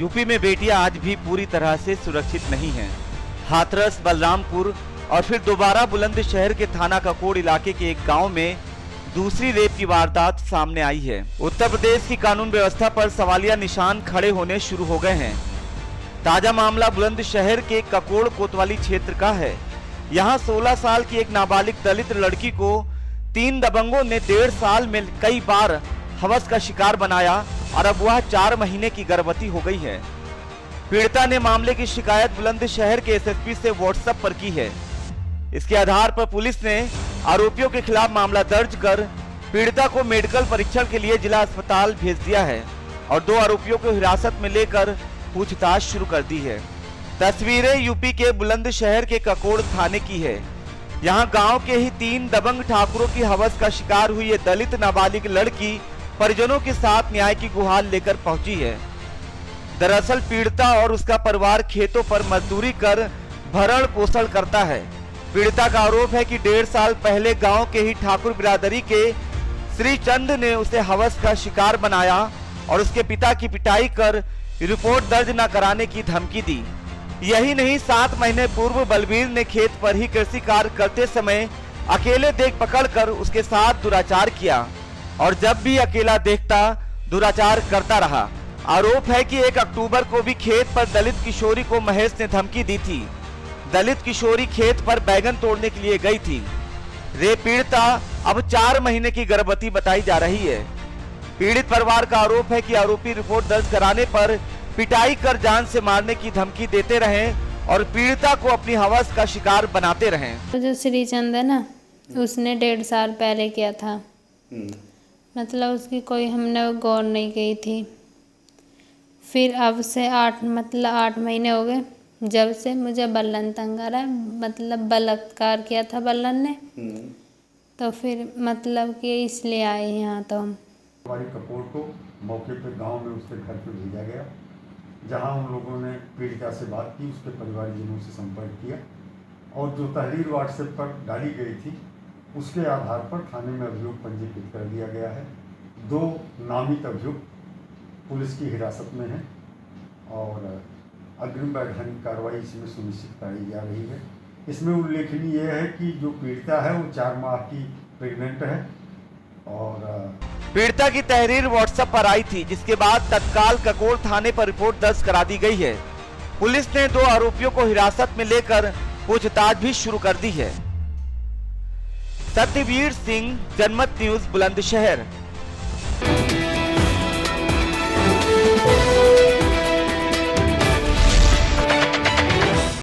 UP में बेटियां आज भी पूरी तरह से सुरक्षित नहीं हैं। हाथरस, बलरामपुर और फिर दोबारा बुलंदशहर के थाना ककोड़ इलाके के एक गांव में दूसरी रेप की वारदात सामने आई है। उत्तर प्रदेश की कानून व्यवस्था पर सवालिया निशान खड़े होने शुरू हो गए हैं। ताजा मामला बुलंदशहर के ककोड़ कोतवाली क्षेत्र का है। यहाँ 16 साल की एक नाबालिग दलित लड़की को 3 दबंगों ने 1.5 साल में कई बार हवस का शिकार बनाया और अब वह 4 महीने की गर्भवती हो गई है। पीड़िता ने मामले की शिकायत बुलंदशहर के एसएसपी से व्हाट्सएप पर की है। इसके आधार पर पुलिस ने आरोपियों के खिलाफ मामला दर्ज कर पीड़िता को मेडिकल परीक्षण के लिए जिला अस्पताल भेज दिया है और 2 आरोपियों को हिरासत में लेकर पूछताछ शुरू कर दी है। तस्वीरें यूपी के बुलंदशहर के ककोड़ थाने की है। यहाँ गांव के ही 3 दबंग ठाकुरों की हवस का शिकार हुई ये दलित नाबालिग लड़की परिजनों के साथ न्याय की गुहार लेकर पहुंची है। दरअसल पीड़िता और उसका परिवार खेतों पर मजदूरी कर भरण पोषण करता है। पीड़िता का आरोप है कि 1.5 साल पहले गांव के ही ठाकुर बिरादरी के श्री चंद ने उसे हवस का शिकार बनाया और उसके पिता की पिटाई कर रिपोर्ट दर्ज न कराने की धमकी दी। यही नहीं, 7 महीने पूर्व बलबीर ने खेत पर ही कृषि कार्य करते समय अकेले देख पकड़कर उसके साथ दुराचार किया और जब भी अकेला देखता दुराचार करता रहा। आरोप है कि 1 अक्टूबर को भी खेत पर दलित किशोरी को महेश ने धमकी दी थी। दलित किशोरी खेत पर बैगन तोड़ने के लिए गई थी। रेप पीड़िता अब 4 महीने की गर्भवती बताई जा रही है। पीड़ित परिवार का आरोप है कि आरोपी रिपोर्ट दर्ज कराने पर पिटाई कर जान से मारने की धमकी देते रहे और पीड़िता को अपनी हवस का शिकार बनाते रहे। जो श्री चंद है ना, उसने 1.5 साल पहले किया था। मतलब उसकी कोई हमने गौर नहीं की थी। फिर अब से 8 महीने हो गए जब से मुझे बल्लन तंग आ रहा है। मतलब बलात्कार किया था बल्लन ने। तो फिर मतलब कि इसलिए आए यहाँ। तो हम हमारी ककोड़ को मौके पे गांव में उसके घर पे भेजा गया, जहां उन लोगों ने पीड़िता से बात की, उसके परिवारजनों से संपर्क किया और जो तहरीर व्हाट्सएप पर डाली गई थी उसके आधार पर थाने में अभियोग पंजीकृत कर दिया गया है। 2 नामित अभियुक्त पुलिस की हिरासत में हैं और अग्रिम वैधानिक कार्रवाई इसमें सुनिश्चित कराई जा रही है। इसमें उल्लेखनीय यह है कि जो पीड़िता है वो 4 माह की प्रेग्नेंट है और पीड़िता की तहरीर व्हाट्सएप पर आई थी, जिसके बाद तत्काल ककोड़ थाने पर रिपोर्ट दर्ज करा दी गई है। पुलिस ने 2 आरोपियों को हिरासत में लेकर पूछताछ भी शुरू कर दी है। सत्यवीर सिंह, जनमत न्यूज, बुलंदशहर।